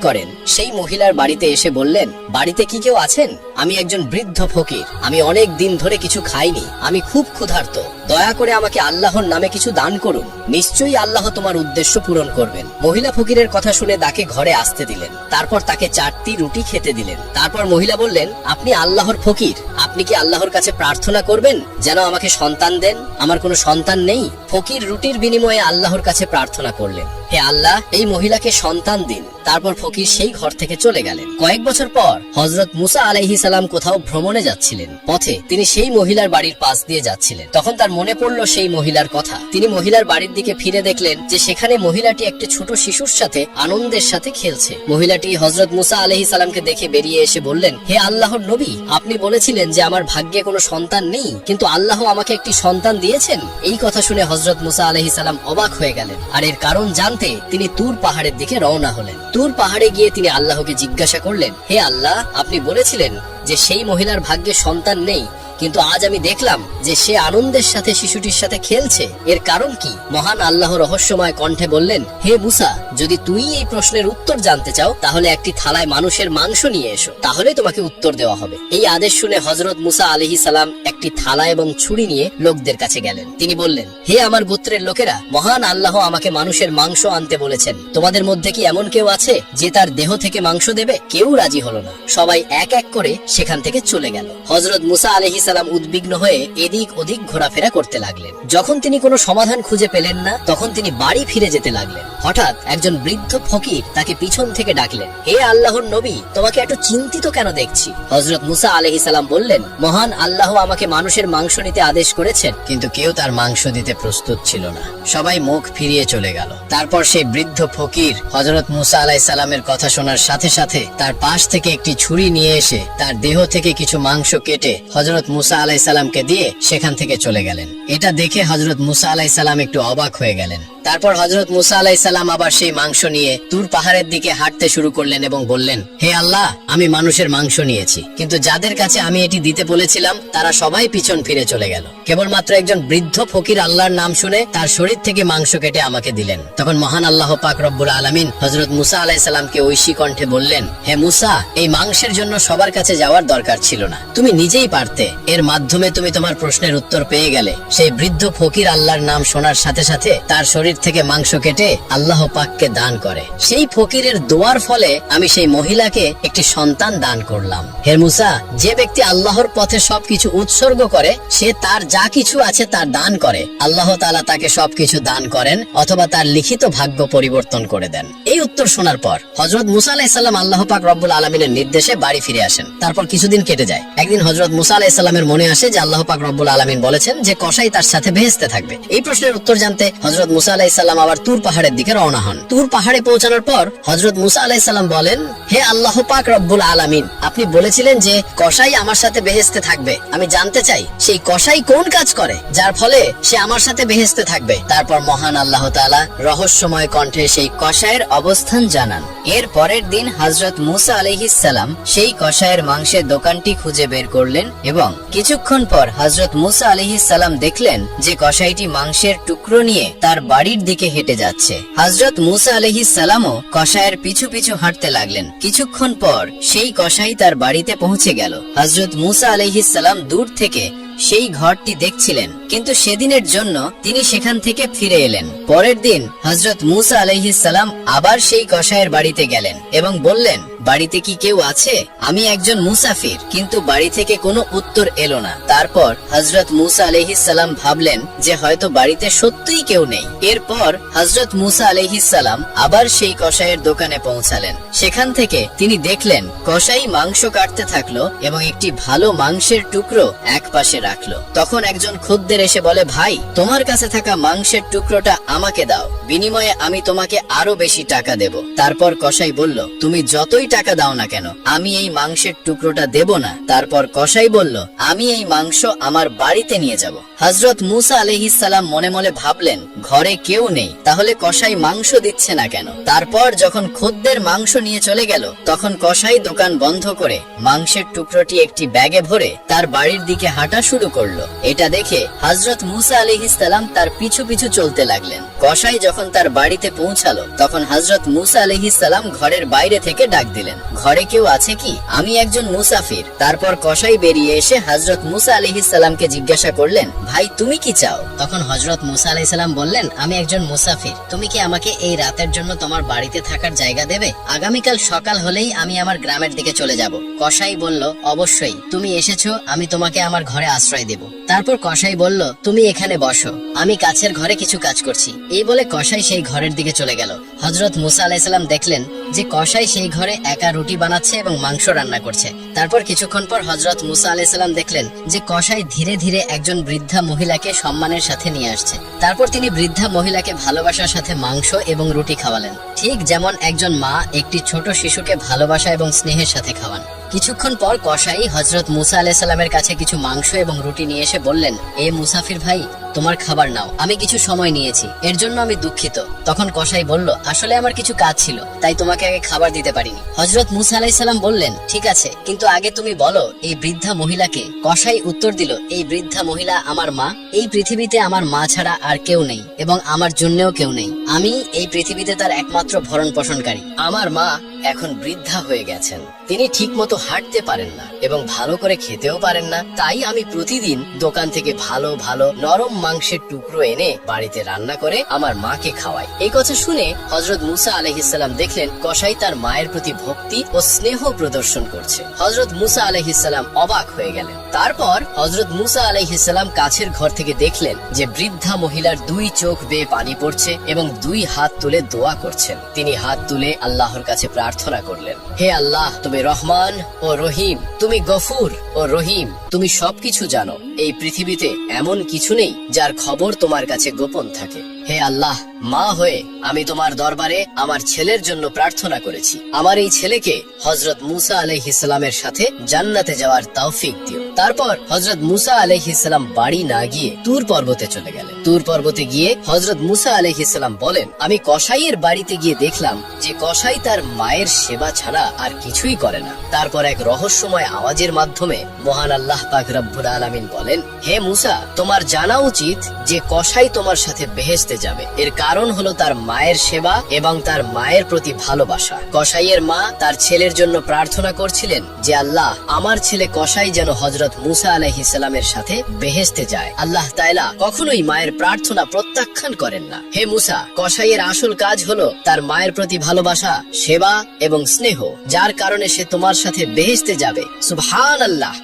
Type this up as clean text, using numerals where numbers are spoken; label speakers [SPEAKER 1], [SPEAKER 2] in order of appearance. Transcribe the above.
[SPEAKER 1] করেন সেই মহিলার বাড়িতে এসে বললেন, বাড়িতে কি কেউ আছেন? আমি একজন বৃদ্ধ ফকির, আমি অনেক দিন ধরে কিছু খাইনি, আমি খুব ক্ষুধার্ত, দয়া করে আমাকে আল্লাহর নামে কিছু দান করুন, নিশ্চয়ই আল্লাহ তোমার উদ্দেশ্য পূরণ করবেন। মহিলা ফকিরের কথা শুনে তাকে ঘরে আসতে দিলেন, তারপর তাকে 4টি রুটি খেতে দিলেন। তারপর মহিলা বললেন, আপনি আল্লাহর ফকির, আপনি কি আল্লাহর কাছে প্রার্থনা করবেন যেন আমাকে সন্তান দেন? আমার কোনো সন্তান নেই। ফকির রুটির বিনিময়ে আল্লাহর কাছে প্রার্থনা করলেন, হে আল্লাহ, এই মহিলাকে সন্তান দিন। তারপর ফকির সেই ঘর থেকে চলে গেলেন। কয়েক বছর পর হযরত মুসা আলাইহিস সালাম কোথাও ভ্রমণে যাচ্ছিলেন। পথে তিনি সেই মহিলার বাড়ির পাশ দিয়ে যাচ্ছিলেন। তখন তার মনে পড়ল সেই মহিলার কথা। তিনি মহিলার বাড়ির দিকে ফিরে দেখলেন যে সেখানে মহিলাটি একটি ছোট শিশুর সাথে আনন্দের সাথে খেলছে। মহিলাটি হযরত মুসা আলাইহিস সালামকে দেখে বেরিয়ে এসে বললেন, হে আল্লাহর নবী, আপনি বলেছিলেন যে আমার ভাগ্যে কোনো সন্তান নেই, কিন্তু আল্লাহ আমাকে একটি সন্তান দিয়েছেন। এই কথা শুনে হযরত মুসা আলাইহিস সালাম অবাক হয়ে গেলেন, আর এর কারণ জানতে তিনি তুর পাহাড়ের দিকে রওনা হলেন। তুর পাহাড়ে গিয়ে তিনি আল্লাহকে জিজ্ঞাসা করলেন, হে আল্লাহ, আপনি বলেছিলেন যে সেই মহিলার ভাগ্যে সন্তান নেই, কিন্তু আজ আমি দেখলাম যে সে আনন্দের সাথে শিশুটির সাথে খেলছে, এর কারণ কি? মহান আল্লাহ রহস্যময় কণ্ঠে বললেন, হে মুসা, যদি তুই এই প্রশ্নের উত্তর জানতে চাও তাহলে একটি থালায় মানুষের মাংস নিয়ে এসো, তাহলে তোমাকে উত্তর দেওয়া হবে। এই আদেশ শুনে হযরত মুসা আলাইহিস সালাম একটি থালা এবং ছুরি নিয়ে লোকদের কাছে গেলেন। তিনি বললেন, হে আমার গোত্রের লোকেরা, মহান আল্লাহ আমাকে মানুষের মাংস আনতে বলেছেন। তোমাদের মধ্যে কি এমন কেউ আছে যে তার দেহ থেকে মাংস দেবে? কেউ রাজি হলো না। সবাই এক এক করে সেখান থেকে চলে গেল। হযরত মুসা আলাইহিস সালাম উদ্বিগ্ন হয়ে এদিক ওদিক ঘোরাফেরা করতে লাগলেন। যখন তিনি কোনো সমাধান খুঁজে পেলেন না, তখন তিনি বাড়ি ফিরে যেতে লাগলেন। হঠাৎ একজন বৃদ্ধ ফকির তাকে পিছন থেকে ডাকলেন, হে আল্লাহর নবী, তোমাকে এত চিন্তিত কেন দেখছি? হযরত মুসা আলাইহিস সালাম বললেন, মহান আল্লাহ আমাকে মানুষের মাংস নিতে আদেশ করেছেন, কিন্তু কেউ তার মাংস দিতে প্রস্তুত ছিল না। সবাই মুখ ফিরিয়ে চলে গেল। তারপর সেই বৃদ্ধ ফকির হযরত মুসা আলাইহিস সালামের কথা শোনার সাথে সাথে তার পাশ থেকে একটি ছুরি নিয়ে এসে তার দেহ থেকে কিছু মাংস কেটে হযরত মুসা আলাইহিস সালামকে দিয়ে সেখান থেকে চলে গেলেন। এটা দেখে হযরত মুসা আলাইহিস সালাম একটু অবাক হয়ে গেলেন। তারপর হযরত মুসা আলাইহিস সালাম আবার সেই মাংস নিয়ে তুর পাহাড়ের দিকে হাঁটতে শুরু করলেন এবং বললেন, হে আল্লাহ, আমি মানুষের মাংস নিয়েছি, কিন্তু যাদের কাছে আমি এটি দিতে বলেছিলাম তারা সবাই পিছন ফিরে চলে গেল। কেবলমাত্র একজন বৃদ্ধ ফকির আল্লাহর নাম শুনে তার শরীর থেকে মাংস কেটে আমাকে দিলেন। তখন মহান আল্লাহ পাক রব্বুল আলামিন হযরত মুসা আলাইহিস সালামকে ঐশী কণ্ঠে বললেন, হে মুসা, এই মাংসের জন্য সবার কাছে যাওয়ার দরকার ছিল না, তুমি নিজেই পারতে। এর মাধ্যমে তুমি তোমার প্রশ্নের উত্তর পেয়ে গেলে। সেই বৃদ্ধ ফকির আল্লাহর নাম শোনার সাথে সাথে তার শরীর থেকে মাংস কেটে আল্লাহ পাককে দান করে। সেই ফকিরের দোয়ার ফলে আমি সেই মহিলাকে একটি সন্তান দান করলাম। হে মুসা, যে ব্যক্তি আল্লাহর পথে সবকিছু উৎসর্গ করে, সে তার যা কিছু আছে তার দান করে, আল্লাহ তাআলা তাকে সবকিছু দান করেন অথবা তার লিখিত ভাগ্য পরিবর্তন করে দেন। এই উত্তর শোনার পর হযরত মুসা আলাইহিস সালাম আল্লাহ পাক রব্বুল আলামিনের নির্দেশে বাড়ি ফিরে আসেন। তারপর কিছুদিন কেটে যায়। একদিন হযরত মুসা আলাইহিস সালামের মনে আসে যে আল্লাহ পাক রব্বুল আলামিন বলেছেন যে কসাই তার সাথে বেহেশতে থাকবে। এই প্রশ্নের উত্তর জানতে হযরত মুসা আলাইহিস সালাম আবার তুর পাহাড়ের দিকে রওনা হন। তুর পাহাড়ে পৌঁছানোর পর হযরত মুসা আলাইহিস সালাম বলেন, হে আল্লাহ পাক রব্বুল আলামিন, আপনি বলেছিলেন যে কসাই আমার সাথে বেহেশতে থাকবে। আমি জানতে চাই সেই কসাই কোন কাজ করে যার ফলে সে আমার সাথে বেহেশতে থাকবে। তারপর মহান আল্লাহ তাআলা রহস্যময় কণ্ঠে সেই কসাইয়ের অবস্থান জানান। এর পরের দিন হযরত মুসা আলাইহিস সালাম সেই কসাইয়ের মাংসের দোকানটি খুঁজে বের করলেন এবং কিছুক্ষণ পর হযরত মুসা আলাইহিস সালাম দেখলেন যে কসাইটি মাংসের টুকরো নিয়ে তার বাড়ির দিকে হেঁটে যাচ্ছে। হযরত মুসা আলাইহিস সালামও কসাইয়ের পিছু পিছু হাঁটতে লাগলেন। কিছুক্ষণ পর সেই কসাই তার বাড়িতে পৌঁছে গেল। হযরত মুসা আলাইহিস সালাম দূর থেকে সেই ঘরটি দেখছিলেন, কিন্তু সেদিনের জন্য তিনি সেখান থেকে ফিরে এলেন। পরের দিন হযরত মুসা আলাইহিস সালাম আবার সেই কসাইয়ের বাড়িতে গেলেন এবং বললেন, বাড়িতে কি কেউ আছে? আমি একজন মুসাফির, কিন্তু বাড়ি থেকে কোনো উত্তর এলো না। তারপর হযরত মুসা আলাইহিস সালাম ভাবলেন যে হয়তো বাড়িতে সত্যিই কেউ নেই। এরপর হযরত মুসা আলাইহিস সালাম আবার সেই কসাইয়ের দোকানে পৌঁছালেন। সেখান থেকে তিনি দেখলেন কসাই মাংস কাটতে থাকলো এবং একটি ভালো মাংসের টুকরো এক পাশে রাখলো। তখন একজন খদ্দের এসে বলে, ভাই, তোমার কাছে থাকা মাংসের টুকরোটা আমাকে দাও, বিনিময়ে আমি তোমাকে আরো বেশি টাকা দেব। তারপর কসাই বলল, তুমি যতই টাকা দাও না কেন, আমি এই মাংসের টুকরোটা দেব না। তারপর কসাই বলল, আমি এই মাংস আমার বাড়িতে নিয়ে যাব। হযরত মুসা আলাইহিস সালাম মনে মনে ভাবলেন, ঘরে কেউ নেই, তাহলে কসাই মাংস দিচ্ছে না কেন? তারপর যখন খদ্দের মাংস নিয়ে চলে গেল, তখন কসাই দোকান বন্ধ করে মাংসের টুকরোটি একটি ব্যাগে ভরে তার বাড়ির দিকে হাঁটা শুরু করলো। এটা দেখে হযরত মুসা আলাইহিস সালাম তার পিছু পিছু চলতে লাগলেন। কসাই যখন তার বাড়িতে পৌঁছালো তখন হযরত মুসা আলাইহিস সালাম ঘরের বাইরে থেকে ডাক দিলেন, ঘরে কেউ আছে কি? আমি একজন মুসাফির। তারপর কসাই বেরিয়ে এসে হযরত মুসা আলাইহিস সালামকে জিজ্ঞাসা করলেন, ভাই তুমি কি চাও? তখন হযরত মুসা আলাইহিস সালাম বললেন, আমি একজন মুসাফির, তুমি কি আমাকে এই রাতের জন্য তোমার বাড়িতে থাকার জায়গা দেবে? আগামীকাল সকাল হলেই আমি আমার গ্রামের দিকে চলে যাব। কসাই বলল, অবশ্যই, তুমি এসেছো, আমি তোমাকে আমার ঘরে আশ্রয় দেব। তারপর কসাই বলল, তুমি এখানে বসো, আমি কাছের ঘরে কিছু কাজ করছি। এই বলে কসাই সেই ঘরের দিকে চলে গেল। হযরত মুসা আলাইহিস সালাম দেখলেন যে কসাই সেই ঘরে একা রুটি বানাচ্ছে এবং মাংস রান্না করছে। তারপর কিছুক্ষণ পর হযরত মুসা আলাইহিস সালাম দেখলেন যে কসাই ধীরে ধীরে একজন বৃদ্ধা মহিলাকে সম্মানের সাথে নিয়ে আসছে। তারপর তিনি বৃদ্ধা মহিলাকে ভালোবাসার সাথে মাংস এবং রুটি খাওয়ালেন, ঠিক যেমন একজন মা একটি ছোট শিশুকে ভালোবাসা এবং স্নেহের সাথে খাওয়ান। কিছুক্ষণ পর কসাই হযরত মুসা আলাইহিস সালামের কাছে কিছু মাংস এবং রুটি নিয়ে এসে বললেন, এ মুসাফির ভাই, তোমার খাবার নাও, আমি কিছু সময় নিয়েছি, এর জন্য আমি দুঃখিত। তখন কসাই বলল, আসলে আমার কিছু কাজ ছিল, তাই তোমাকে আগে খাবার দিতে পারিনি। হযরত মুসা আলাইহিস সালাম বললেন, ঠিক আছে, কিন্তু আগে তুমি বলো এই বৃদ্ধা মহিলাকে। কসাই উত্তর দিল, এই বৃদ্ধা মহিলা আমার মা। এই পৃথিবীতে আমার মা ছাড়া আর কেউ নেই এবং আমার জন্যও কেউ নেই। আমি এই পৃথিবীতে তার একমাত্র ভরণ পোষণকারী। আমার মা এখন বৃদ্ধা হয়ে গেছেন, তিনি ঠিক মতো হাঁটতে পারেন না এবং ভালো করে খেতেও পারেন না। তাই আমি প্রতিদিন দোকান থেকে ভালো ভালো নরম মাংসের টুকরো এনে বাড়িতে রান্না করে আমার মাকে খাওয়াই। এই কথা শুনে হযরত মুসা আলাইহিস সালাম দেখলেন কসাই তার মায়ের প্রতি ভক্তি ও স্নেহ প্রদর্শন করছে। হযরত মুসা আলাইহিস সালাম অবাক হয়ে গেলেন। তারপর হযরত মুসা আলাইহিস সালাম কাছের ঘর থেকে দেখলেন যে বৃদ্ধা মহিলার দুই চোখ বেয়ে পানি পড়ছে এবং দুই হাত তুলে দোয়া করছেন। তিনি হাত তুলে আল্লাহর কাছে প্রার্থনা করলেন, হে আল্লাহ, তুমি রহমান ও রহিম, তুমি গফুর ও রহিম, তুমি সবকিছু জানো। এই পৃথিবীতে এমন কিছু নেই যার খবর তোমার কাছে গোপন থাকে। হে আল্লাহ, মা হয়ে আমি তোমার দরবারে আমার ছেলের জন্য প্রার্থনা করেছি। আমার এই ছেলেকে হযরত মুসা আলাইহিস সালামের সাথে জান্নাতে যাওয়ার তৌফিক দিও। তারপর হযরত মুসা আলাইহিস সালাম বাড়ি না গিয়ে তুর পর্বতে চলে গেলেন। তুর পর্বতে গিয়ে হযরত মুসা আলাইহিস সালাম বলেন, আমি কসাইয়ের বাড়িতে গিয়ে দেখলাম যে কসাই তার মায়ের সেবা ছাড়া আর কিছুই করে না। তারপর এক রহস্যময় আওয়াজের মাধ্যমে মহান আল্লাহ পাক রব্বুল আলামিন বলেন, হে মুসা, তোমার জানা উচিত যে কসাই তোমার সাথে বেহেশতে যাবে। এর কারণ হলো তার মায়ের সেবা এবং তার মায়ের প্রতি ভালোবাসা। কসাইয়ের মা তার ছেলের জন্য প্রার্থনা করছিলেন যে আল্লাহ, আমার ছেলে কসাই যেন হযরত মুসা আলাইহিস সালামের সাথে বেহেশতে যায়। আল্লাহ তাআলা কখনোই মায়ের প্রার্থনা প্রত্যাখ্যান করেন না। হে মুসা, কসাইয়ের আসল কাজ হলো তার মায়ের প্রতি ভালোবাসা, সেবা এবং স্নেহ, যার কারণে সে তোমার সাথে বেহেশতে যাবে। সুবহানাল্লাহ।